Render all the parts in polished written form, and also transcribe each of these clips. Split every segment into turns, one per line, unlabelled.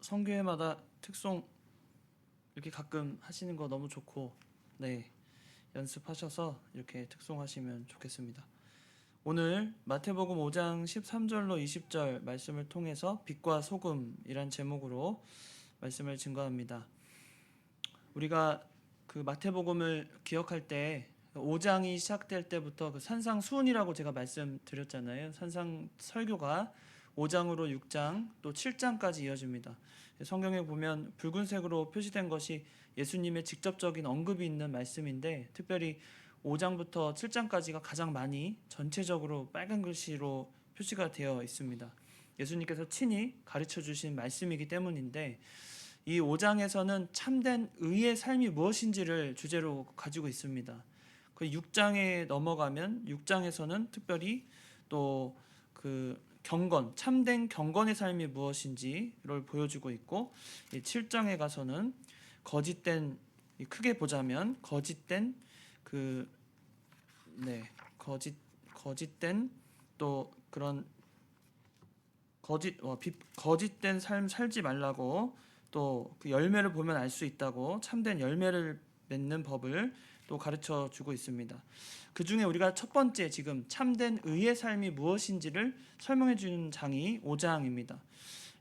성교회마다 특송 이렇게 가끔 하시는 거 너무 좋고, 네, 연습하셔서 이렇게 특송하시면 좋겠습니다. 오늘 마태복음 5장 13절로 20절 말씀을 통해서 빛과 소금이란 제목으로 말씀을 증거합니다. 우리가 그 마태복음을 기억할 때 5장이 시작될 때부터 그 산상수훈이라고 제가 말씀드렸잖아요. 산상 설교가 5장으로 6장 또 7장까지 이어집니다. 성경에 보면 붉은색으로 표시된 것이 예수님의 직접적인 언급이 있는 말씀인데, 특별히 5장부터 7장까지가 가장 많이 전체적으로 빨간 글씨로 표시가 되어 있습니다. 예수님께서 친히 가르쳐 주신 말씀이기 때문인데, 이 5장에서는 참된 의의 삶이 무엇인지를 주제로 가지고 있습니다. 그 6장에 넘어가면 6장에서는 특별히 또 그 경건, 참된 경건의 삶이 무엇인지를 보여주고 있고, 7장에 가서는 거짓된, 크게 보자면 거짓된 그 거짓된 또 그런 거짓된 삶 살지 말라고, 또 그 열매를 보면 알 수 있다고 참된 열매를 맺는 법을 또 가르쳐 주고 있습니다. 그 중에 우리가 첫 번째 지금 참된 의의 삶이 무엇인지를 설명해 주는 장이 5장입니다.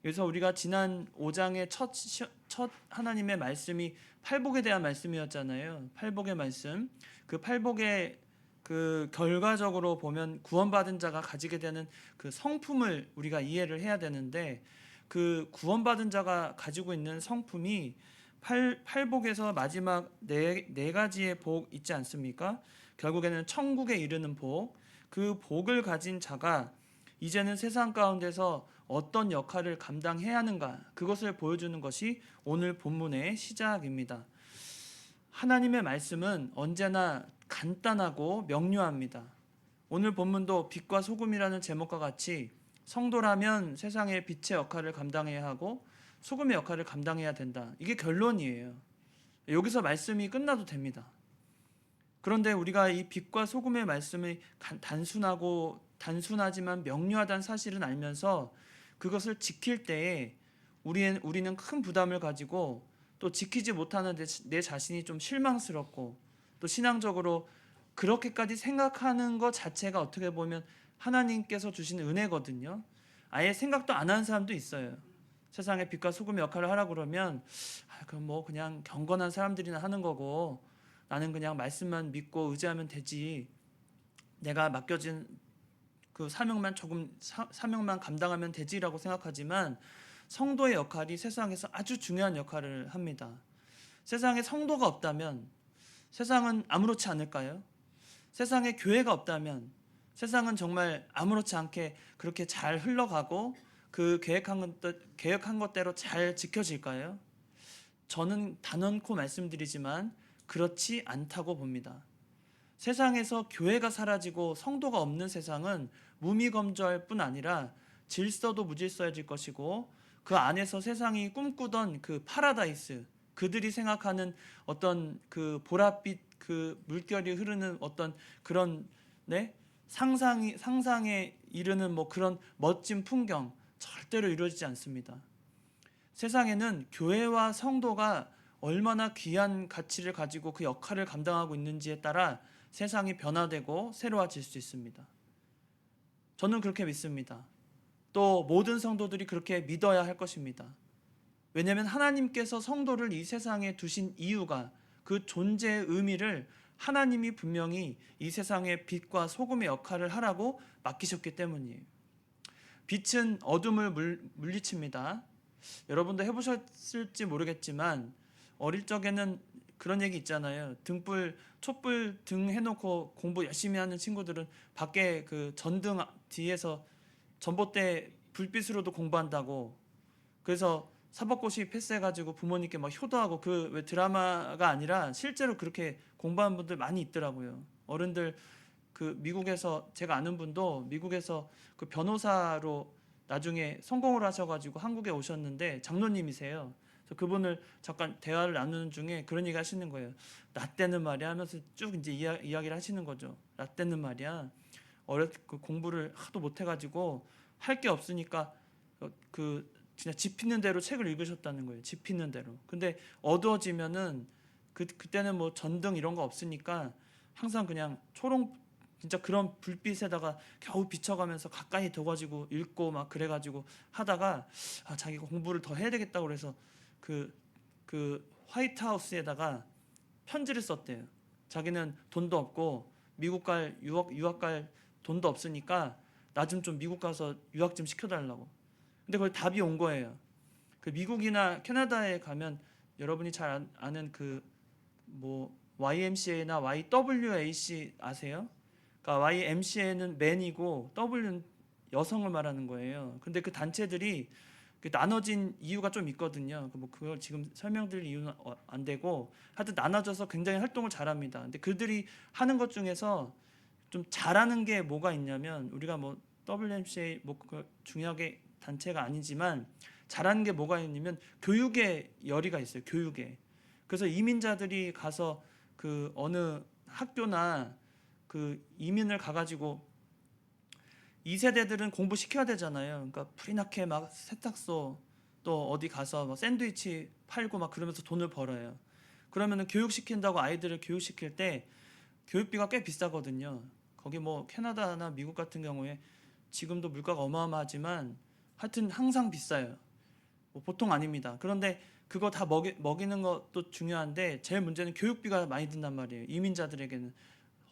그래서 우리가 지난 5장의 첫 하나님의 말씀이 팔복에 대한 말씀이었잖아요. 팔복의 말씀. 그 팔복의 그 결과적으로 보면 구원받은 자가 가지게 되는 그 성품을 우리가 이해를 해야 되는데, 그 구원받은 자가 가지고 있는 성품이 팔복에서 마지막 네 가지의 복 있지 않습니까? 결국에는 천국에 이르는 복, 그 복을 가진 자가 이제는 세상 가운데서 어떤 역할을 감당해야 하는가, 그것을 보여주는 것이 오늘 본문의 시작입니다. 하나님의 말씀은 언제나 간단하고 명료합니다. 오늘 본문도 빛과 소금이라는 제목과 같이 성도라면 세상의 빛의 역할을 감당해야 하고 소금의 역할을 감당해야 된다. 이게 결론이에요. 여기서 말씀이 끝나도 됩니다. 그런데 우리가 이 빛과 소금의 말씀이 단순하지만 명료하다는 사실은 알면서 그것을 지킬 때에 우리는 큰 부담을 가지고, 또 지키지 못하는 내 자신이 좀 실망스럽고, 또 신앙적으로 그렇게까지 생각하는 것 자체가 어떻게 보면 하나님께서 주신 은혜거든요. 아예 생각도 안 하는 사람도 있어요. 세상에 빛과 소금의 역할을 하라 그러면 그럼 뭐 그냥 경건한 사람들이나 하는 거고, 나는 그냥 말씀만 믿고 의지하면 되지, 내가 맡겨진 그 사명만 감당하면 되지라고 생각하지만, 성도의 역할이 세상에서 아주 중요한 역할을 합니다. 세상에 성도가 없다면 세상은 아무렇지 않을까요? 세상에 교회가 없다면 세상은 정말 아무렇지 않게 그렇게 잘 흘러가고 그 계획한 것대로 잘 지켜질까요? 저는 단언코 말씀드리지만 그렇지 않다고 봅니다. 세상에서 교회가 사라지고 성도가 없는 세상은 무미건조할 뿐 아니라 질서도 무질서해질 것이고, 그 안에서 세상이 꿈꾸던 그 파라다이스, 그들이 생각하는 어떤 그 보랏빛 그 물결이 흐르는 어떤 그런 상상에 이르는 뭐 그런 멋진 풍경, 절대로 이루어지지 않습니다. 세상에는 교회와 성도가 얼마나 귀한 가치를 가지고 그 역할을 감당하고 있는지에 따라 세상이 변화되고 새로워질 수 있습니다. 저는 그렇게 믿습니다. 또 모든 성도들이 그렇게 믿어야 할 것입니다. 왜냐하면 하나님께서 성도를 이 세상에 두신 이유가, 그 존재의 의미를 하나님이 분명히 이 세상의 빛과 소금의 역할을 하라고 맡기셨기 때문이에요. 빛은 어둠을 물리칩니다. 여러분도 해보셨을지 모르겠지만 어릴 적에는 그런 얘기 있잖아요. 촛불 등 해놓고 공부 열심히 하는 친구들은 밖에 그 전등 뒤에서 전봇대 불빛으로도 공부한다고. 그래서 사법고시 패스해가지고 부모님께 막 효도하고, 그 왜 드라마가 아니라 실제로 그렇게 공부하는 분들 많이 있더라고요. 어른들, 그 미국에서 제가 아는 분도 미국에서 그 변호사로 나중에 성공을 하셔가지고 한국에 오셨는데 장로님이세요. 그래서 그분을 잠깐 대화를 나누는 중에 그런 얘기 하시는 거예요. 나 때는 말이야 하면서 쭉 이제 이야기를 하시는 거죠. 나 때는 말이야 그 공부를 하도 못해가지고 할 게 없으니까 그 진짜 집히는 대로 책을 읽으셨다는 거예요. 집히는 대로. 근데 어두워지면은 그때는 뭐 전등 이런 거 없으니까 항상 그냥 초록 진짜 그런 불빛에다가 겨우 비춰가면서 가까이 둬가지고 읽고 막 그래가지고 하다가 자기가 공부를 더 해야 되겠다고 그래서 그 화이트하우스에다가 편지를 썼대요. 자기는 돈도 없고 미국 갈 유학 갈 돈도 없으니까 나 좀 미국 가서 유학 좀 시켜달라고. 근데 거기 답이 온 거예요. 그 미국이나 캐나다에 가면 여러분이 잘 아는 그 뭐 YMCA나 YWAC 아세요? 그러니까 YMCA는 맨이고 W는 여성을 말하는 거예요. 근데 그 단체들이 나눠진 이유가 좀 있거든요. 뭐 그걸 지금 설명드릴 이유는 안 되고 하여튼 나눠져서 굉장히 활동을 잘합니다. 근데 그들이 하는 것 중에서 좀 잘하는 게 뭐가 있냐면 우리가 뭐 WMCA 뭐 중요하게 단체가 아니지만 잘하는 게 뭐가 있냐면 교육에 열의가 있어요. 교육에. 그래서 이민자들이 가서 그 어느 학교나 그 이민을 가가지고 2세대들은 공부 시켜야 되잖아요. 그러니까 프리나케 막 세탁소 또 어디 가서 뭐 샌드위치 팔고 막 그러면서 돈을 벌어요. 그러면은 교육시킨다고 아이들을 교육시킬 때 교육비가 꽤 비싸거든요. 거기 뭐 캐나다나 미국 같은 경우에 지금도 물가가 어마어마하지만 하여튼 항상 비싸요. 뭐 보통 아닙니다. 그런데 그거 다 먹이는 것도 중요한데 제일 문제는 교육비가 많이 든단 말이에요. 이민자들에게는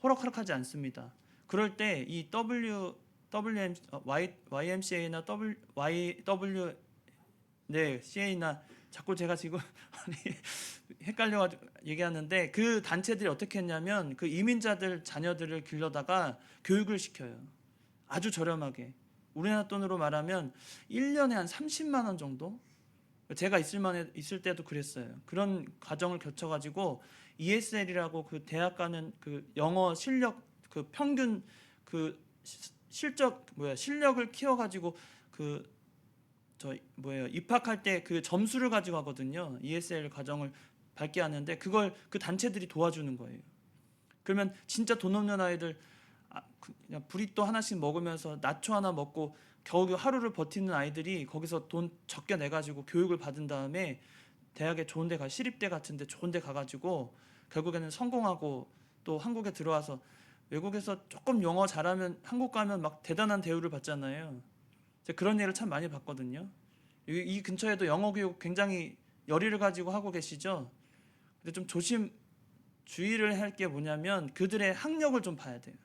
호락호락하지 않습니다. 그럴 때 이 YMCA나 네, CA나 자꾸 제가 지금 헷갈려가지고 얘기하는데 그 단체들이 어떻게 했냐면 그 이민자들 자녀들을 길러다가 교육을 시켜요. 아주 저렴하게. 우리나라 돈으로 말하면 1년에 한 30만 원 정도? 제가 있을 때도 그랬어요. 그런 과정을 거쳐가지고 ESL이라고 그 대학 가는 그 영어 실력 그 평균 그 실력을 키워가지고 그 입학할 때 그 점수를 가지고 하거든요. ESL 과정을 밟게 하는데 그걸 그 단체들이 도와주는 거예요. 그러면 진짜 돈 없는 아이들 그냥 브리또 하나씩 먹으면서 나초 하나 먹고 겨우 하루를 버티는 아이들이 거기서 돈 적게 내가지고 교육을 받은 다음에 대학에 좋은 데 시립대 같은 데 좋은 데 가가지고 결국에는 성공하고 또 한국에 들어와서 외국에서 조금 영어 잘하면 한국 가면 막 대단한 대우를 받잖아요. 제가 그런 예를 참 많이 봤거든요. 이 근처에도 영어 교육 굉장히 열의를 가지고 하고 계시죠. 근데 좀 주의를 할 게 뭐냐면 그들의 학력을 좀 봐야 돼요.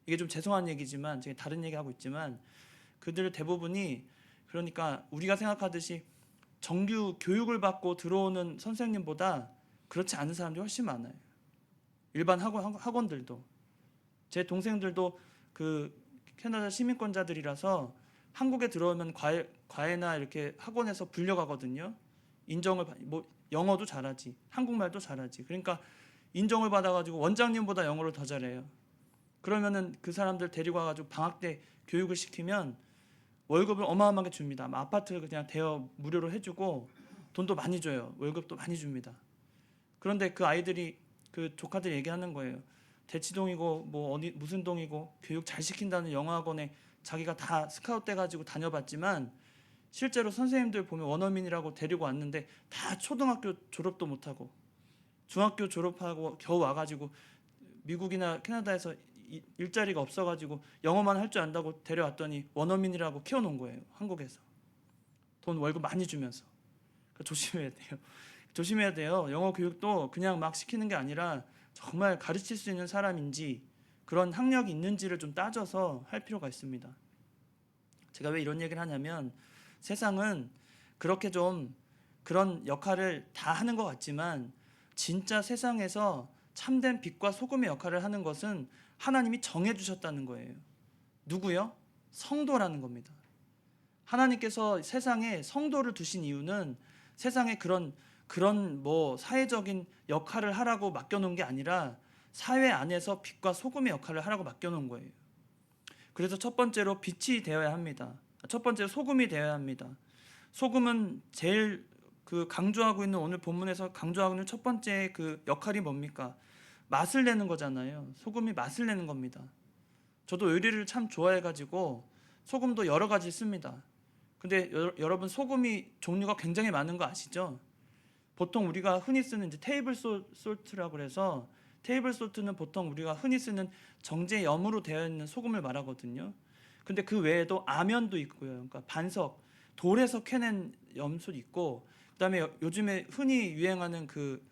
이게 좀 죄송한 얘기지만 제가 다른 얘기하고 있지만 그들 대부분이 그러니까 우리가 생각하듯이 정규 교육을 받고 들어오는 선생님보다 그렇지 않은 사람들이 훨씬 많아요. 일반 학원들도. 제 동생들도 그 캐나다 시민권자들이라서 한국에 들어오면 과외나 이렇게 학원에서 불려가거든요. 뭐 영어도 잘하지, 한국말도 잘하지. 그러니까 인정을 받아가지고 원장님보다 영어를 더 잘해요. 그러면은 그 사람들 데리고 와가지고 방학 때 교육을 시키면 월급을 어마어마하게 줍니다. 아파트 그냥 대여 무료로 해주고 돈도 많이 줘요. 월급도 많이 줍니다. 그런데 그 아이들이 그 조카들 얘기하는 거예요. 대치동이고 뭐 어디 무슨 동이고 교육 잘 시킨다는 영어학원에 자기가 다 스카웃 돼가지고 다녀봤지만 실제로 선생님들 보면 원어민이라고 데리고 왔는데 다 초등학교 졸업도 못하고 중학교 졸업하고 겨우 와가지고 미국이나 캐나다에서 일자리가 없어가지고 영어만 할 줄 안다고 데려왔더니 원어민이라고 키워놓은 거예요. 한국에서 돈 월급 많이 주면서. 그러니까 조심해야 돼요. 조심해야 돼요. 영어 교육도 그냥 막 시키는 게 아니라 정말 가르칠 수 있는 사람인지 그런 학력이 있는지를 좀 따져서 할 필요가 있습니다. 제가 왜 이런 얘기를 하냐면 세상은 그렇게 좀 그런 역할을 다 하는 것 같지만 진짜 세상에서 참된 빛과 소금의 역할을 하는 것은 하나님이 정해주셨다는 거예요. 누구요? 성도라는 겁니다. 하나님께서 세상에 성도를 두신 이유는 세상에 그런 뭐 사회적인 역할을 하라고 맡겨놓은 게 아니라 사회 안에서 빛과 소금의 역할을 하라고 맡겨놓은 거예요. 그래서 첫 번째로 빛이 되어야 합니다. 첫 번째로 소금이 되어야 합니다. 소금은 제일 그 강조하고 있는 오늘 본문에서 강조하고 있는 첫 번째 그 역할이 뭡니까? 맛을 내는 거잖아요. 소금이 맛을 내는 겁니다. 저도 요리를 참 좋아해가지고 소금도 여러 가지 씁니다. 근데 여러분 소금이 종류가 굉장히 많은 거 아시죠? 보통 우리가 흔히 쓰는 이제 테이블 솔트라고 그래서 테이블 솔트는 보통 우리가 흔히 쓰는 정제염으로 되어 있는 소금을 말하거든요. 근데 그 외에도 아면도 있고요. 그러니까 반석, 돌에서 캐낸 염소도 있고, 그다음에 요즘에 흔히 유행하는 그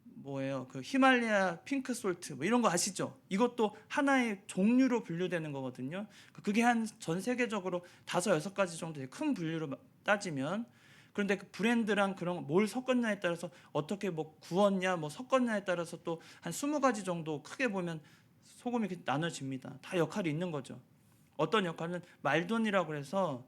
뭐예요? 그 히말라야 핑크 솔트 뭐 이런 거 아시죠? 이것도 하나의 종류로 분류되는 거거든요. 그게 한 전 세계적으로 5-6가지 정도의 큰 분류로 따지면, 그런데 그 브랜드랑 그런 뭘 섞었냐에 따라서 어떻게 뭐 구웠냐 뭐 섞었냐에 따라서 또 한 20가지 정도 크게 보면 소금이 이렇게 나눠집니다. 다 역할이 있는 거죠. 어떤 역할은 말돈이라고 해서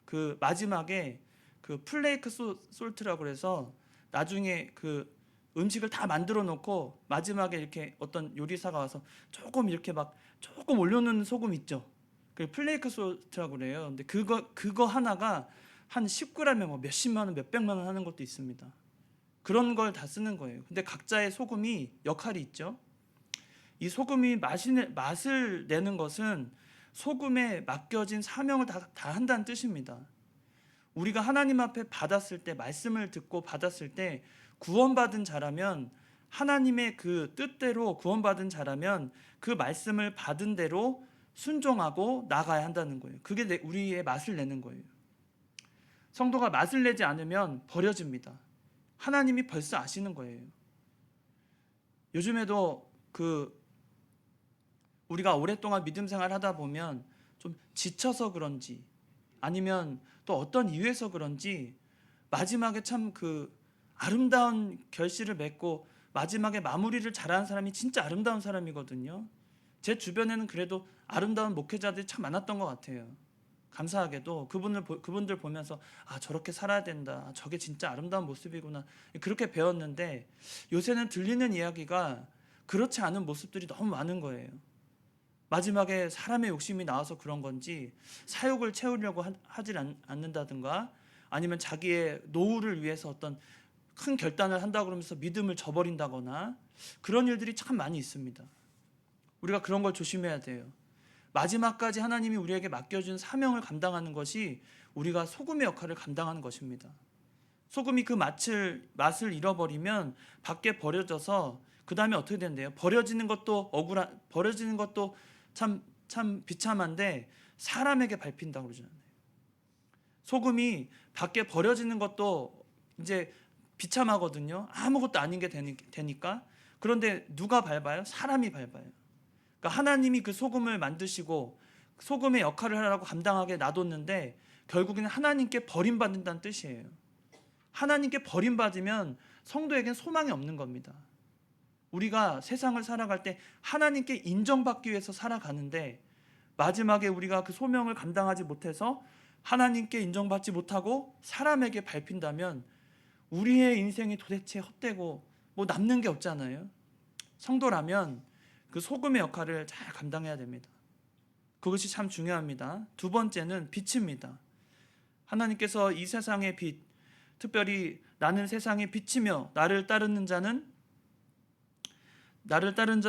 그 마지막에 그 플레이크 솔트라고 해서 나중에 그 음식을 다 만들어 놓고 마지막에 이렇게 어떤 요리사가 와서 조금 이렇게 막 조금 올려놓는 소금 있죠. 그 플레이크 솔트라고 그래요. 근데 그거 하나가 한 10g에 뭐 몇십만 원, 몇백만 원 하는 것도 있습니다. 그런 걸 다 쓰는 거예요. 근데 각자의 소금이 역할이 있죠. 이 소금이 맛을 내는 것은 소금에 맡겨진 사명을 다 한다는 뜻입니다. 우리가 하나님 앞에 받았을 때, 말씀을 듣고 받았을 때 구원받은 자라면, 하나님의 그 뜻대로 구원받은 자라면 그 말씀을 받은 대로 순종하고 나가야 한다는 거예요. 그게 우리의 맛을 내는 거예요. 성도가 맛을 내지 않으면 버려집니다. 하나님이 벌써 아시는 거예요. 요즘에도 우리가 오랫동안 믿음 생활 하다 보면 좀 지쳐서 그런지 아니면 또 어떤 이유에서 그런지 마지막에 참 아름다운 결실을 맺고 마지막에 마무리를 잘하는 사람이 진짜 아름다운 사람이거든요. 제 주변에는 그래도 아름다운 목회자들이 참 많았던 것 같아요. 감사하게도 그분들 보면서 저렇게 살아야 된다. 저게 진짜 아름다운 모습이구나. 그렇게 배웠는데 요새는 들리는 이야기가 그렇지 않은 모습들이 너무 많은 거예요. 마지막에 사람의 욕심이 나와서 그런 건지 사욕을 채우려고 하질 않는다든가 아니면 자기의 노후를 위해서 어떤 큰 결단을 한다고 그러면서 믿음을 저버린다거나 그런 일들이 참 많이 있습니다. 우리가 그런 걸 조심해야 돼요. 마지막까지 하나님이 우리에게 맡겨준 사명을 감당하는 것이 우리가 소금의 역할을 감당하는 것입니다. 소금이 그 맛을 잃어버리면 밖에 버려져서 그 다음에 어떻게 된대요? 버려지는 것도 참 비참한데 사람에게 밟힌다고 그러잖아요. 소금이 밖에 버려지는 것도 이제 비참하거든요. 아무것도 아닌 게 되니까. 그런데 누가 밟아요? 사람이 밟아요. 그러니까 하나님이 그 소금을 만드시고 소금의 역할을 하라고 감당하게 놔뒀는데 결국에는 하나님께 버림받는다는 뜻이에요. 하나님께 버림받으면 성도에겐 소망이 없는 겁니다. 우리가 세상을 살아갈 때 하나님께 인정받기 위해서 살아가는데 마지막에 우리가 그 소명을 감당하지 못해서 하나님께 인정받지 못하고 사람에게 밟힌다면 우리의 인생이 도대체 헛되고 뭐 남는 게 없잖아요. 성도라면 그 소금의 역할을 잘 감당해야 됩니다. 그것이 참 중요합니다. 두 번째는 빛입니다. 하나님께서 이 세상의 빛, 특별히 나는 세상의 빛이며 나를 따르는 자는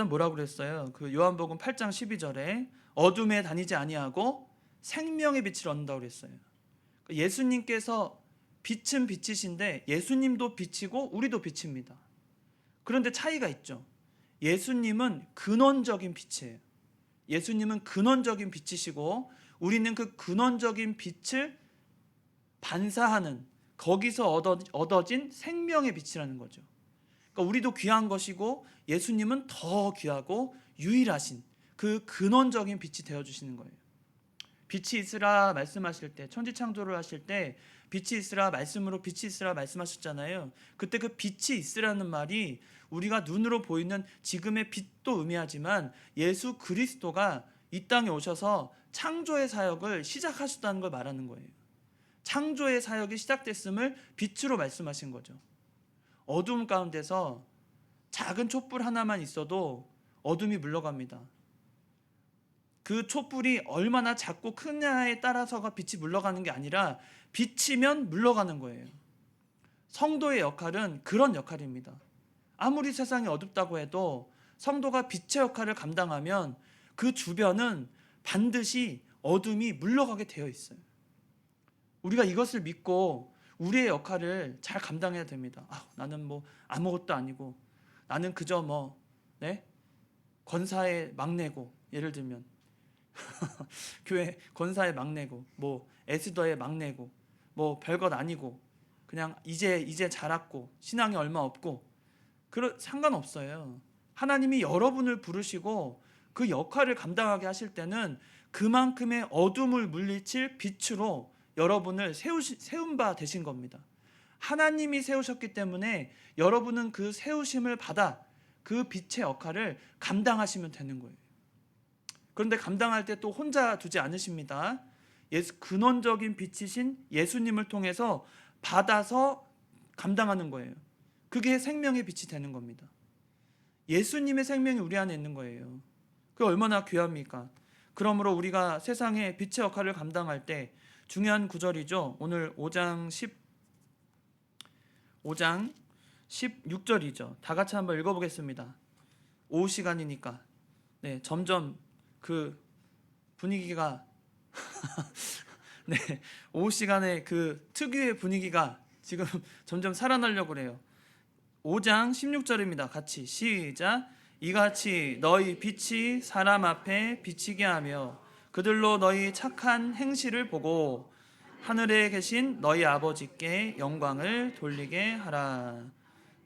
뭐라고 그랬어요? 그 요한복음 8장 12절에 어둠에 다니지 아니하고 생명의 빛을 얻는다고 그랬어요. 예수님께서 빛은 빛이신데 예수님도 빛이고 우리도 빛입니다. 그런데 차이가 있죠. 예수님은 근원적인 빛이에요. 예수님은 근원적인 빛이시고 우리는 그 근원적인 빛을 반사하는 거기서 얻어진 생명의 빛이라는 거죠. 그러니까 우리도 귀한 것이고 예수님은 더 귀하고 유일하신 그 근원적인 빛이 되어주시는 거예요. 빛이 있으라 말씀하실 때 천지창조를 하실 때 빛이 있으라 말씀으로 빛이 있으라 말씀하셨잖아요. 그때 그 빛이 있으라는 말이 우리가 눈으로 보이는 지금의 빛도 의미하지만 예수 그리스도가 이 땅에 오셔서 창조의 사역을 시작하셨다는 걸 말하는 거예요. 창조의 사역이 시작됐음을 빛으로 말씀하신 거죠. 어둠 가운데서 작은 촛불 하나만 있어도 어둠이 물러갑니다. 그 촛불이 얼마나 작고 크냐에 따라서가 빛이 물러가는 게 아니라 비치면 물러가는 거예요. 성도의 역할은 그런 역할입니다. 아무리 세상이 어둡다고 해도 성도가 빛의 역할을 감당하면 그 주변은 반드시 어둠이 물러가게 되어 있어요. 우리가 이것을 믿고 우리의 역할을 잘 감당해야 됩니다. 나는 뭐 아무것도 아니고, 나는 그저 네? 권사의 막내고, 예를 들면 교회 권사의 막내고, 뭐 에스더의 막내고, 뭐 별것 아니고, 그냥 이제 자랐고 신앙이 얼마 없고, 상관없어요. 하나님이 여러분을 부르시고 그 역할을 감당하게 하실 때는 그만큼의 어둠을 물리칠 빛으로 여러분을 세운 바 되신 겁니다. 하나님이 세우셨기 때문에 여러분은 그 세우심을 받아 그 빛의 역할을 감당하시면 되는 거예요. 그런데 감당할 때 또 혼자 두지 않으십니다. 근원적인 빛이신 예수님을 통해서 받아서 감당하는 거예요. 그게 생명의 빛이 되는 겁니다. 예수님의 생명이 우리 안에 있는 거예요. 그게 얼마나 귀합니까? 그러므로 우리가 세상에 빛의 역할을 감당할 때 중요한 구절이죠. 오늘 5장 16절이죠. 다 같이 한번 읽어보겠습니다. 오후 시간이니까. 네, 점점 그 분위기가 네, 오후 시간에 그 특유의 분위기가 지금 점점 살아나려고 그래요. 5장 16절입니다. 같이 시작. 이같이 너희 빛이 사람 앞에 비치게 하며 그들로 너희 착한 행실을 보고 하늘에 계신 너희 아버지께 영광을 돌리게 하라.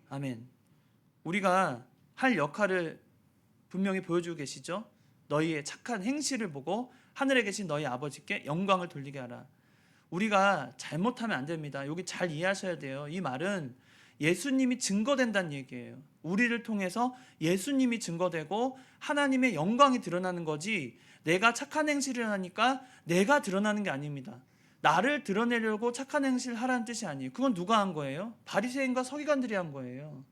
아멘. 우리가 할 역할을 분명히 보여주고 계시죠. 너희의 착한 행실을 보고 하늘에 계신 너희 아버지께 영광을 돌리게 하라. 우리가 잘못하면 안 됩니다. 여기 잘 이해하셔야 돼요. 이 말은 예수님이 증거된다는 얘기예요. 우리를 통해서 예수님이 증거되고 하나님의 영광이 드러나는 거지, 내가 착한 행실을 하니까 내가 드러나는 게 아닙니다. 나를 드러내려고 착한 행실을 하라는 뜻이 아니에요. 그건 누가 한 거예요? 바리새인과 서기관들이 한 거예요.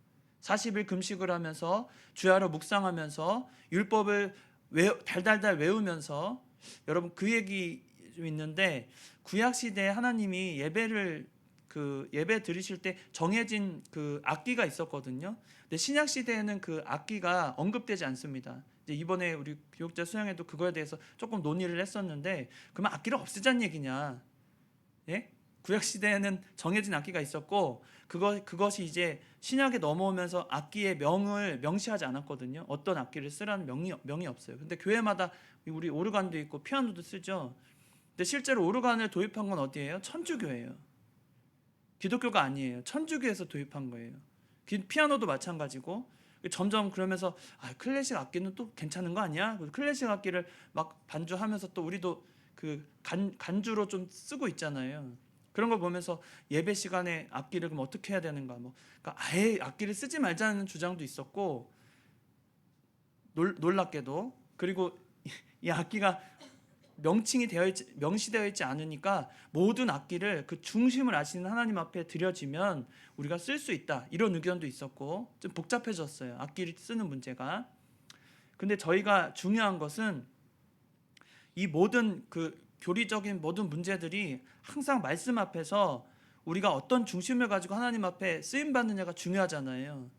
40일 금식을 하면서 주야로 묵상하면서 율법을 달달달 외우면서, 여러분 그 얘기 좀 있는데, 구약 시대에 하나님이 예배 드리실 때 정해진 그 악기가 있었거든요. 근데 신약 시대에는 그 악기가 언급되지 않습니다. 이제 이번에 우리 교육자 수양회도 그거에 대해서 조금 논의를 했었는데, 그러면 악기를 없애자는 얘기냐? 예? 구약 시대에는 정해진 악기가 있었고, 그것이 이제 신약에 넘어오면서 악기의 명을 명시하지 않았거든요. 어떤 악기를 쓰라는 명이 없어요. 근데 교회마다 우리 오르간도 있고 피아노도 쓰죠. 근데 실제로 오르간을 도입한 건 어디예요? 천주교예요. 기독교가 아니에요. 천주교에서 도입한 거예요. 피아노도 마찬가지고. 점점 그러면서 클래식 악기는 또 괜찮은 거 아니야? 클래식 악기를 막 반주하면서 또 우리도 그 간주로 좀 쓰고 있잖아요. 그런 걸 보면서 예배 시간에 악기를 그럼 어떻게 해야 되는가, 그러니까 아예 악기를 쓰지 말자는 주장도 있었고, 놀랍게도, 그리고 이 악기가 명시되어 있지 않으니까 모든 악기를 그 중심을 아시는 하나님 앞에 드려지면 우리가 쓸 수 있다, 이런 의견도 있었고, 좀 복잡해졌어요, 악기를 쓰는 문제가. 근데 저희가 중요한 것은 이 모든 그 교리적인 모든 문제들이 항상 말씀 앞에서 우리가 어떤 중심을 가지고 하나님 앞에 쓰임 받느냐가 중요하잖아요.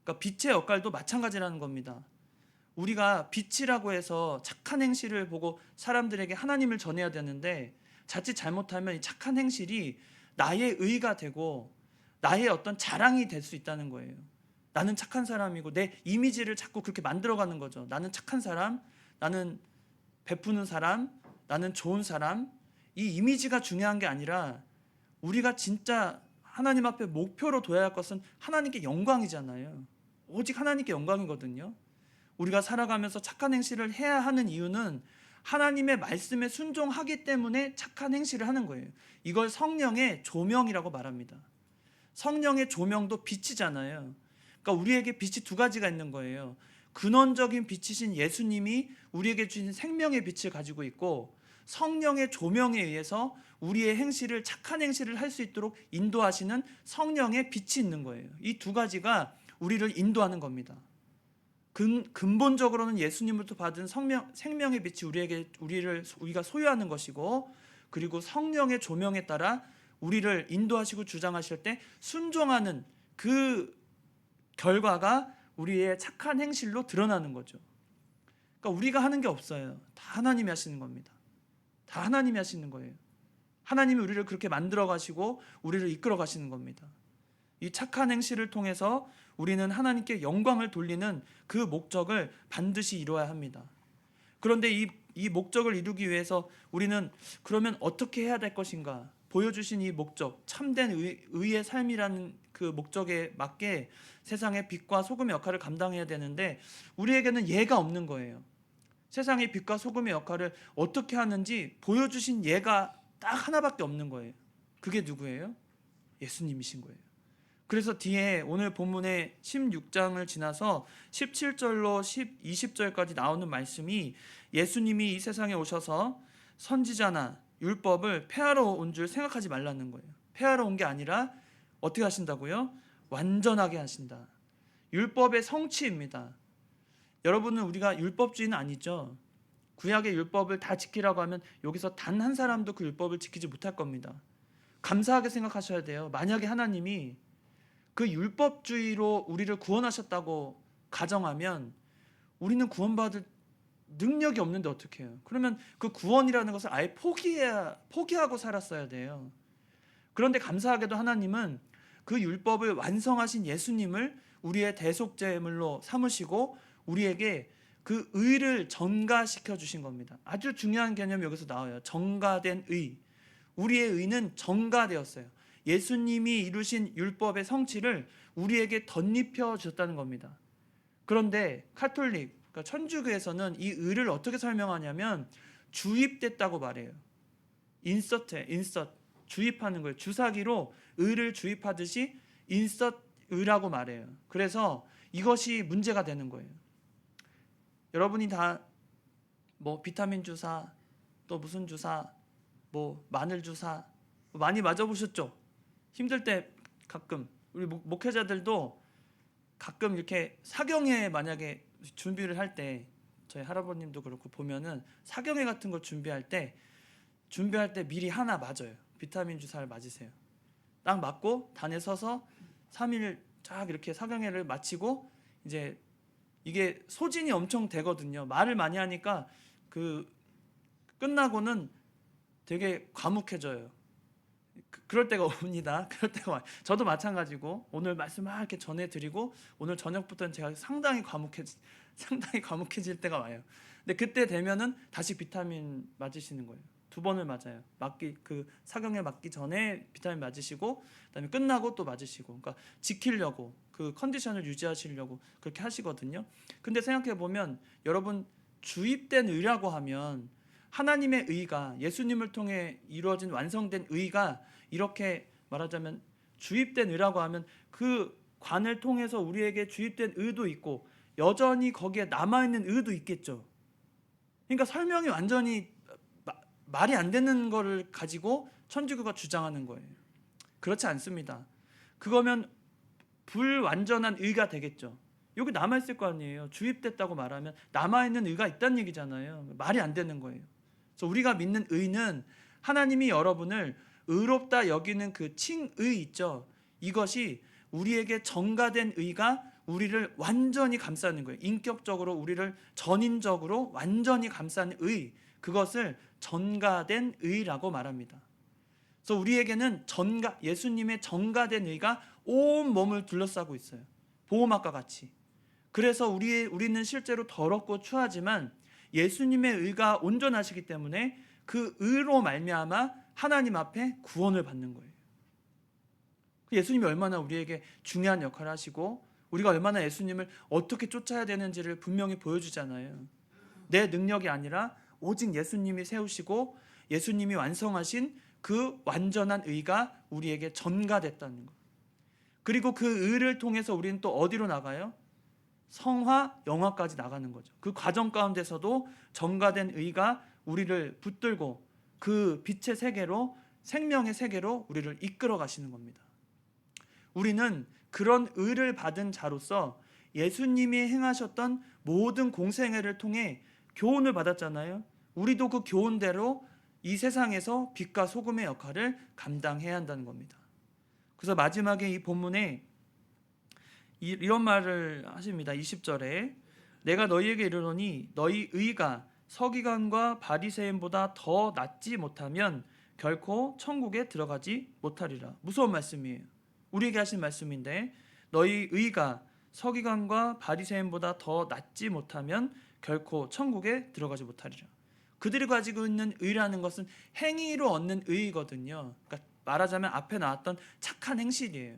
그러니까 빛의 역할도 마찬가지라는 겁니다. 우리가 빛이라고 해서 착한 행실을 보고 사람들에게 하나님을 전해야 되는데, 자칫 잘못하면 이 착한 행실이 나의 의가 되고 나의 어떤 자랑이 될 수 있다는 거예요. 나는 착한 사람이고, 내 이미지를 자꾸 그렇게 만들어가는 거죠. 나는 착한 사람, 나는 베푸는 사람, 나는 좋은 사람. 이 이미지가 중요한 게 아니라 우리가 진짜 하나님 앞에 목표로 둬야 할 것은 하나님께 영광이잖아요. 오직 하나님께 영광이거든요. 우리가 살아가면서 착한 행실을 해야 하는 이유는 하나님의 말씀에 순종하기 때문에 착한 행실을 하는 거예요. 이걸 성령의 조명이라고 말합니다. 성령의 조명도 빛이잖아요. 그러니까 우리에게 빛이 두 가지가 있는 거예요. 근원적인 빛이신 예수님이 우리에게 주신 생명의 빛을 가지고 있고, 성령의 조명에 의해서 우리의 행실을, 착한 행실을 할 수 있도록 인도하시는 성령의 빛이 있는 거예요. 이 두 가지가 우리를 인도하는 겁니다. 근본적으로는 예수님으로부터 받은 생명의 빛이 우리가 소유하는 것이고, 그리고 성령의 조명에 따라 우리를 인도하시고 주장하실 때 순종하는 그 결과가 우리의 착한 행실로 드러나는 거죠. 그러니까 우리가 하는 게 없어요. 다 하나님이 하시는 겁니다. 다 하나님이 하시는 거예요. 하나님이 우리를 그렇게 만들어 가시고 우리를 이끌어 가시는 겁니다. 이 착한 행실을 통해서 우리는 하나님께 영광을 돌리는 그 목적을 반드시 이루어야 합니다. 그런데 이 목적을 이루기 위해서 우리는 그러면 어떻게 해야 될 것인가? 보여주신 이 목적, 참된 의의 삶이라는 그 목적에 맞게 세상의 빛과 소금의 역할을 감당해야 되는데 우리에게는 예가 없는 거예요. 세상의 빛과 소금의 역할을 어떻게 하는지 보여주신 예가 딱 하나밖에 없는 거예요. 그게 누구예요? 예수님이신 거예요. 그래서 뒤에 오늘 본문의 16장을 지나서 17절로 20절까지 나오는 말씀이 예수님이 이 세상에 오셔서 선지자나 율법을 폐하러 온 줄 생각하지 말라는 거예요. 폐하러 온 게 아니라 어떻게 하신다고요? 완전하게 하신다. 율법의 성취입니다. 여러분은 우리가 율법주의는 아니죠. 구약의 율법을 다 지키라고 하면 여기서 단 한 사람도 그 율법을 지키지 못할 겁니다. 감사하게 생각하셔야 돼요. 만약에 하나님이 그 율법주의로 우리를 구원하셨다고 가정하면 우리는 구원받을 능력이 없는데 어떻게 해요? 그러면 그 구원이라는 것을 아예 포기하고 살았어야 돼요. 그런데 감사하게도 하나님은 그 율법을 완성하신 예수님을 우리의 대속제물로 삼으시고 우리에게 그 의를 전가시켜 주신 겁니다. 아주 중요한 개념이 여기서 나와요. 전가된 의. 우리의 의는 전가되었어요. 예수님이 이루신 율법의 성취를 우리에게 덧입혀 주셨다는 겁니다. 그런데 카톨릭, 그러니까 천주교에서는 이 의를 어떻게 설명하냐면 주입됐다고 말해요. 인서트, 주입하는 거예요. 주사기로 의를 주입하듯이 의라고 말해요. 그래서 이것이 문제가 되는 거예요. 여러분이 다 뭐 비타민 주사, 또 무슨 주사, 뭐 마늘 주사 많이 맞아보셨죠? 힘들 때 가끔 우리 목회자들도 가끔 이렇게 사경회 만약에 준비를 할 때 저희 할아버님도 그렇고 보면은 사경회 같은 거 준비할 때 미리 하나 맞아요. 비타민 주사를 맞으세요. 딱 맞고 단에 서서 3일 쫙 이렇게 사경회를 마치고 이제 이게 소진이 엄청 되거든요. 말을 많이 하니까 그 끝나고는 되게 과묵해져요. 그럴 때가 옵니다. 그럴 때가 와요. 저도 마찬가지고 오늘 말씀 막 이렇게 전해드리고 오늘 저녁부터는 제가 상당히 과묵해질 때가 와요. 근데 그때 되면은 다시 비타민 맞으시는 거예요. 2번을 맞아요. 그 사경에 맞기 전에 비타민 맞으시고 그다음에 끝나고 또 맞으시고. 그러니까 지키려고 그 컨디션을 유지하시려고 그렇게 하시거든요. 근데 생각해 보면 여러분 주입된 의라고 하면 하나님의 의가 예수님을 통해 이루어진 완성된 의가 이렇게 말하자면 주입된 의라고 하면 그 관을 통해서 우리에게 주입된 의도 있고 여전히 거기에 남아있는 의도 있겠죠. 그러니까 설명이 완전히 말이 안 되는 거를 가지고 천주교가 주장하는 거예요. 그렇지 않습니다. 그거면 불완전한 의가 되겠죠. 여기 남아있을 거 아니에요. 주입됐다고 말하면 남아있는 의가 있다는 얘기잖아요. 말이 안 되는 거예요. 그래서 우리가 믿는 의는 하나님이 여러분을 의롭다 여기는 그 칭의 있죠. 이것이 우리에게 전가된 의가 우리를 완전히 감싸는 거예요. 인격적으로 우리를 전인적으로 완전히 감싸는 의, 그것을 전가된 의라고 말합니다. 그래서 우리에게는 예수님의 전가된 의가 온 몸을 둘러싸고 있어요. 보호막과 같이. 그래서 우리는 실제로 더럽고 추하지만 예수님의 의가 온전하시기 때문에 그 의로 말미암아 하나님 앞에 구원을 받는 거예요. 예수님이 얼마나 우리에게 중요한 역할을 하시고 우리가 얼마나 예수님을 어떻게 쫓아야 되는지를 분명히 보여주잖아요. 내 능력이 아니라 오직 예수님이 세우시고 예수님이 완성하신 그 완전한 의가 우리에게 전가됐다는 것. 그리고 그 의를 통해서 우리는 또 어디로 나가요? 성화, 영화까지 나가는 거죠. 그 과정 가운데서도 전가된 의가 우리를 붙들고 그 빛의 세계로, 생명의 세계로 우리를 이끌어 가시는 겁니다. 우리는 그런 의를 받은 자로서 예수님이 행하셨던 모든 공생애를 통해 교훈을 받았잖아요. 우리도 그 교훈대로 이 세상에서 빛과 소금의 역할을 감당해야 한다는 겁니다. 그래서 마지막에 이 본문에 이런 말을 하십니다. 20절에 내가 너희에게 이르노니 너희 의가 서기관과 바리새인보다 더 낫지 못하면 결코 천국에 들어가지 못하리라. 무서운 말씀이에요. 우리에게 하신 말씀인데 너희 의가 서기관과 바리새인보다 더 낫지 못하면 결코 천국에 들어가지 못하리라. 그들이 가지고 있는 의라는 것은 행위로 얻는 의거든요. 그러니까 말하자면 앞에 나왔던 착한 행실이에요.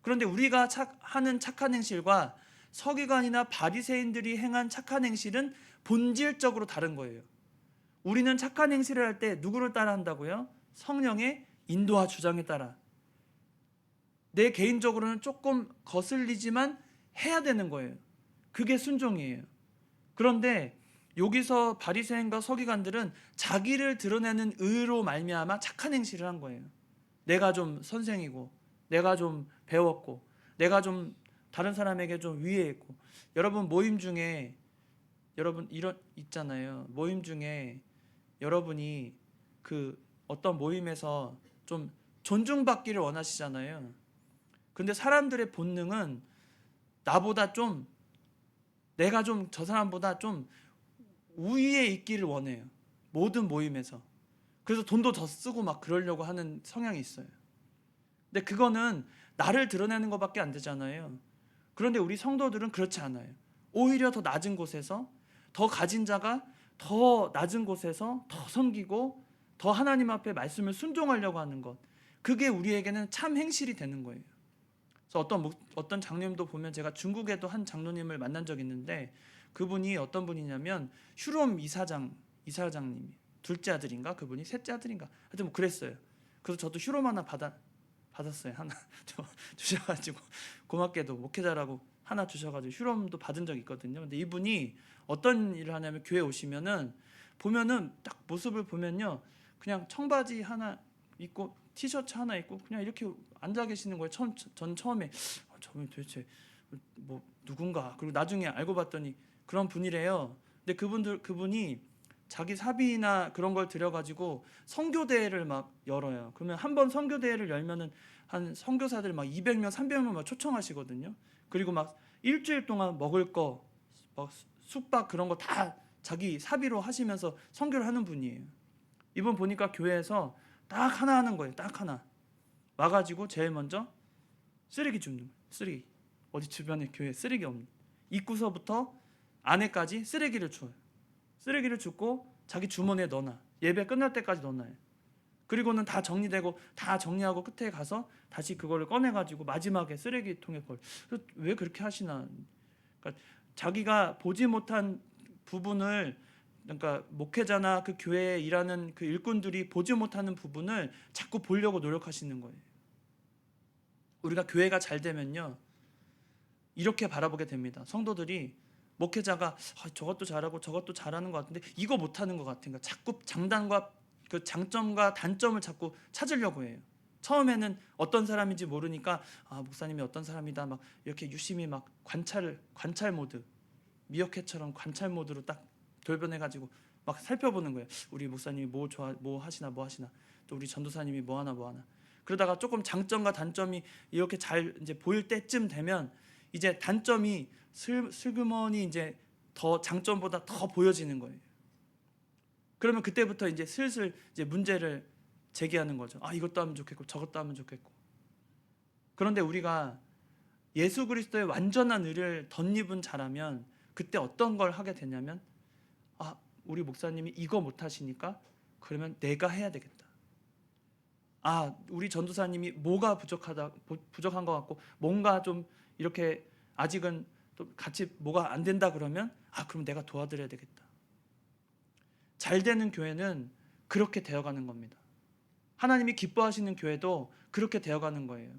그런데 우리가 하는 착한 행실과 서기관이나 바리새인들이 행한 착한 행실은 본질적으로 다른 거예요. 우리는 착한 행실을 할 때 누구를 따라 한다고요? 성령의 인도와 주장에 따라. 내 개인적으로는 조금 거슬리지만 해야 되는 거예요. 그게 순종이에요. 그런데 여기서 바리새인과 서기관들은 자기를 드러내는 의로 말미암아 착한 행실을 한 거예요. 내가 좀 선생이고, 내가 좀 배웠고, 내가 좀 다른 사람에게 좀 위에 있고. 여러분 모임 중에 여러분 이런 있잖아요. 모임 중에 여러분이 그 어떤 모임에서 좀 존중받기를 원하시잖아요. 근데 사람들의 본능은 나보다 좀 내가 좀 저 사람보다 좀 우위에 있기를 원해요. 모든 모임에서. 그래서 돈도 더 쓰고 막 그러려고 하는 성향이 있어요. 근데 그거는 나를 드러내는 것밖에 안 되잖아요. 그런데 우리 성도들은 그렇지 않아요. 오히려 더 낮은 곳에서 더 가진 자가 더 낮은 곳에서 더 섬기고 더 하나님 앞에 말씀을 순종하려고 하는 것. 그게 우리에게는 참 행실이 되는 거예요. 그래서 어떤 장로님도 보면 제가 중국에도 한 장로님을 만난 적이 있는데 그분이 어떤 분이냐면 슈롬 이사장님이 둘째 아들인가 그분이 셋째 아들인가 하여튼 뭐 그랬어요. 그래서 저도 슈롬 하나 받았어요. 하나 주셔가지고 고맙게도 목회자라고 하나 주셔가지고 슈롬도 받은 적이 있거든요. 근데 이분이 어떤 일을 하냐면 교회 오시면은 보면은 딱 모습을 보면요 그냥 청바지 하나 입고 티셔츠 하나 입고 그냥 이렇게 앉아 계시는 거예요. 전 처음에 저분 도대체 뭐 누군가 그리고 나중에 알고 봤더니 그런 분이래요. 근데 그분이 자기 사비나 그런 걸 들여가지고 선교대회를 막 열어요. 그러면 한 번 선교대회를 열면은 한 선교사들 막 200명, 300명 막 초청하시거든요. 그리고 막 일주일 동안 먹을 거, 막 숙박 그런 거 다 자기 사비로 하시면서 선교를 하는 분이에요. 이분 보니까 교회에서 딱 하나 하는 거예요. 딱 하나. 와가지고 제일 먼저 쓰레기 줍는 거예요. 쓰레기. 어디 주변에 교회 쓰레기 없는. 입구서부터 안에까지 쓰레기를 줘요. 쓰레기를 줍고 자기 주머니에 넣어놔. 예배 끝날 때까지 넣어놔요. 그리고는 다 정리되고 다 정리하고 끝에 가서 다시 그거를 꺼내가지고 마지막에 쓰레기통에 버려. 왜 그렇게 하시나? 그러니까 자기가 보지 못한 부분을 그러니까 목회자나 그 교회에 일하는 그 일꾼들이 보지 못하는 부분을 자꾸 보려고 노력하시는 거예요. 우리가 교회가 잘 되면요 이렇게 바라보게 됩니다. 성도들이 목회자가 저것도 잘하고 저것도 잘하는 것 같은데 이거 못하는 것 같은가 자꾸 장단과 그 장점과 단점을 자꾸 찾으려고 해요. 처음에는 어떤 사람인지 모르니까 목사님이 어떤 사람이다 막 이렇게 유심히 막 관찰 모드 미어캣처럼 관찰 모드로 딱 돌변해가지고 막 살펴보는 거예요. 우리 목사님이 뭐 하시나 또 우리 전도사님이 뭐 하나 그러다가 조금 장점과 단점이 이렇게 잘 이제 보일 때쯤 되면 이제 단점이 슬그머니 이제 더 장점보다 더 보여지는 거예요. 그러면 그때부터 이제 슬슬 이제 문제를 제기하는 거죠. 이것도 하면 좋겠고 저것도 하면 좋겠고. 그런데 우리가 예수 그리스도의 완전한 의를 덧입은 자라면 그때 어떤 걸 하게 되냐면 우리 목사님이 이거 못 하시니까 그러면 내가 해야 되겠다. 우리 전도사님이 뭐가 부족한 것 같고 뭔가 좀 이렇게 아직은 또 같이 뭐가 안 된다 그러면 그럼 내가 도와드려야 되겠다. 잘 되는 교회는 그렇게 되어가는 겁니다. 하나님이 기뻐하시는 교회도 그렇게 되어가는 거예요.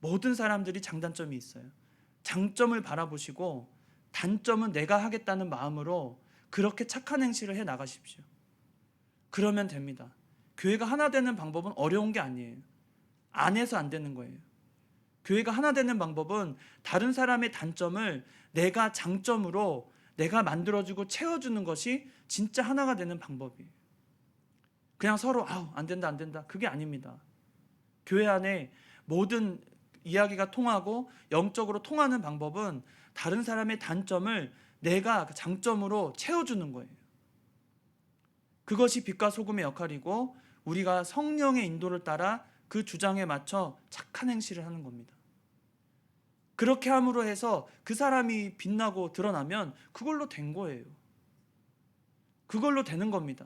모든 사람들이 장단점이 있어요. 장점을 바라보시고 단점은 내가 하겠다는 마음으로 그렇게 착한 행실을 해 나가십시오. 그러면 됩니다. 교회가 하나 되는 방법은 어려운 게 아니에요. 안 해서 안 되는 거예요. 교회가 하나 되는 방법은 다른 사람의 단점을 내가 장점으로 내가 만들어주고 채워주는 것이 진짜 하나가 되는 방법이에요. 그냥 서로 안 된다 그게 아닙니다. 교회 안에 모든 이야기가 통하고 영적으로 통하는 방법은 다른 사람의 단점을 내가 장점으로 채워주는 거예요. 그것이 빛과 소금의 역할이고 우리가 성령의 인도를 따라 그 주장에 맞춰 착한 행실을 하는 겁니다. 그렇게 함으로 해서 그 사람이 빛나고 드러나면 그걸로 된 거예요. 그걸로 되는 겁니다.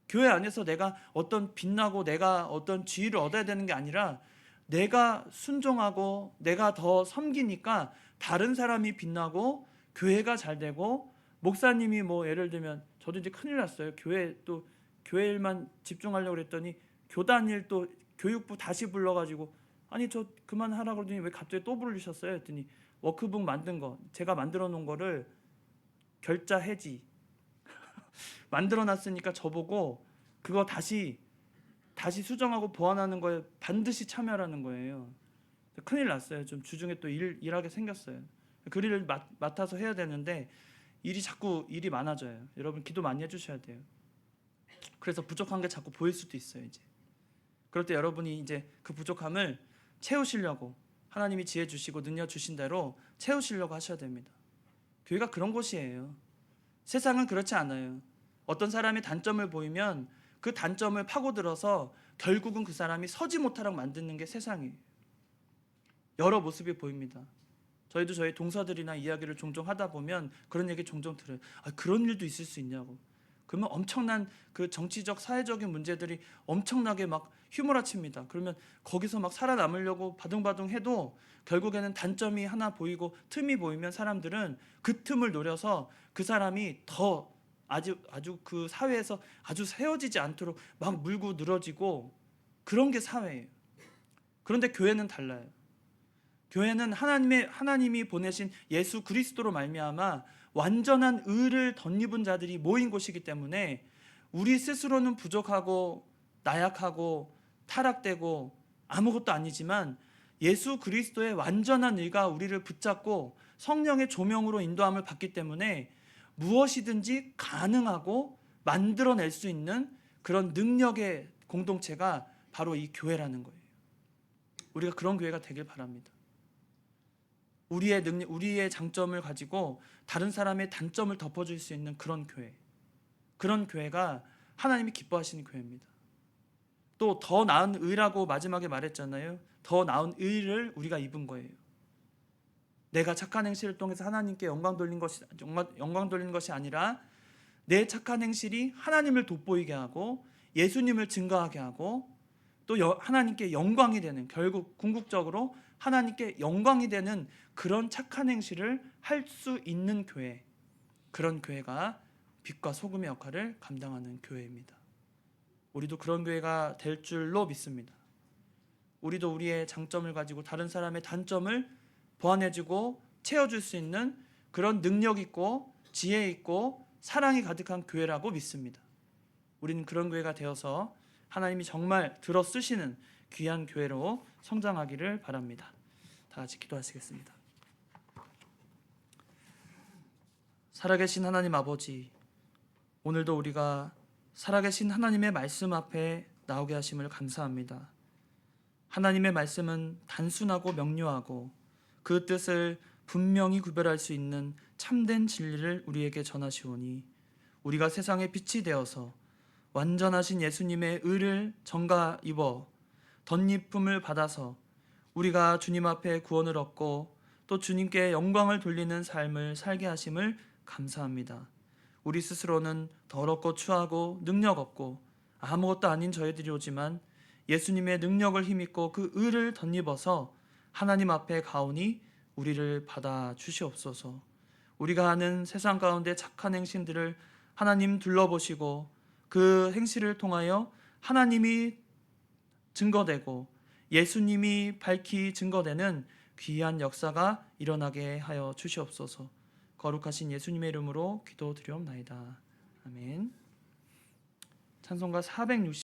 교회 안에서 내가 어떤 빛나고 내가 어떤 지위를 얻어야 되는 게 아니라 내가 순종하고 내가 더 섬기니까 다른 사람이 빛나고 교회가 잘 되고, 목사님이 뭐 예를 들면 저도 이제 큰일 났어요. 교회 일만 집중하려고 그랬더니 교단 일 또 교육부 다시 불러가지고 아니 저 그만하라고 그러더니 왜 갑자기 또 부르셨어요? 했더니 워크북 만든 거 제가 만들어 놓은 거를 결자 해지 만들어 놨으니까 저보고 그거 다시 수정하고 보완하는 거에 반드시 참여하라는 거예요. 큰일 났어요. 좀 주중에 또 일하게 생겼어요. 그 일을 맡아서 해야 되는데 일이 많아져요. 여러분 기도 많이 해주셔야 돼요. 그래서 부족한 게 자꾸 보일 수도 있어요. 이제 그럴 때 여러분이 이제 그 부족함을 채우시려고 하나님이 지혜 주시고 능력 주신 대로 채우시려고 하셔야 됩니다. 교회가 그런 곳이에요. 세상은 그렇지 않아요. 어떤 사람이 단점을 보이면 그 단점을 파고들어서 결국은 그 사람이 서지 못하라고 만드는 게 세상이에요. 여러 모습이 보입니다. 저희도 저희 동서들이나 이야기를 종종 하다 보면 그런 얘기 종종 들어요. 그런 일도 있을 수 있냐고. 그러면 엄청난 그 정치적 사회적인 문제들이 엄청나게 막 휘몰아칩니다. 그러면 거기서 막 살아남으려고 바둥바둥 해도 결국에는 단점이 하나 보이고 틈이 보이면 사람들은 그 틈을 노려서 그 사람이 더 아주 그 사회에서 아주 세워지지 않도록 막 물고 늘어지고, 그런 게 사회예요. 그런데 교회는 달라요. 교회는 하나님이 보내신 예수 그리스도로 말미암아 완전한 의를 덧입은 자들이 모인 곳이기 때문에 우리 스스로는 부족하고 나약하고 타락되고 아무것도 아니지만 예수 그리스도의 완전한 의가 우리를 붙잡고 성령의 조명으로 인도함을 받기 때문에 무엇이든지 가능하고 만들어낼 수 있는 그런 능력의 공동체가 바로 이 교회라는 거예요. 우리가 그런 교회가 되길 바랍니다. 우리의 장점을 가지고 다른 사람의 단점을 덮어줄 수 있는 그런 교회, 그런 교회가 하나님이 기뻐하시는 교회입니다. 또 더 나은 의라고 마지막에 말했잖아요. 더 나은 의를 우리가 입은 거예요. 내가 착한 행실을 통해서 하나님께 영광 돌리는 것이 아니라 내 착한 행실이 하나님을 돋보이게 하고 예수님을 증거하게 하고 또 하나님께 영광이 되는, 결국 궁극적으로 하나님께 영광이 되는 그런 착한 행실을 할 수 있는 교회, 그런 교회가 빛과 소금의 역할을 감당하는 교회입니다. 우리도 그런 교회가 될 줄로 믿습니다. 우리도 우리의 장점을 가지고 다른 사람의 단점을 보완해주고 채워줄 수 있는 그런 능력 있고 지혜 있고 사랑이 가득한 교회라고 믿습니다. 우리는 그런 교회가 되어서 하나님이 정말 들어 쓰시는 귀한 교회로 성장하기를 바랍니다. 다 같이 기도하시겠습니다. 살아계신 하나님 아버지, 오늘도 우리가 살아계신 하나님의 말씀 앞에 나오게 하심을 감사합니다. 하나님의 말씀은 단순하고 명료하고 그 뜻을 분명히 구별할 수 있는 참된 진리를 우리에게 전하시오니 우리가 세상의 빛이 되어서 완전하신 예수님의 의를 전가 입어 덧입음을 받아서 우리가 주님 앞에 구원을 얻고 또 주님께 영광을 돌리는 삶을 살게 하심을 감사합니다. 우리 스스로는 더럽고 추하고 능력 없고 아무것도 아닌 저희들이 오지만 예수님의 능력을 힘입고 그 의를 덧입어서 하나님 앞에 가오니 우리를 받아 주시옵소서. 우리가 하는 세상 가운데 착한 행실들을 하나님 둘러보시고 그 행실을 통하여 하나님이 증거되고 예수님이 밝히 증거되는 귀한 역사가 일어나게 하여 주시옵소서. 거룩하신 예수님의 이름으로 기도드리옵나이다. 아멘. 찬송가 460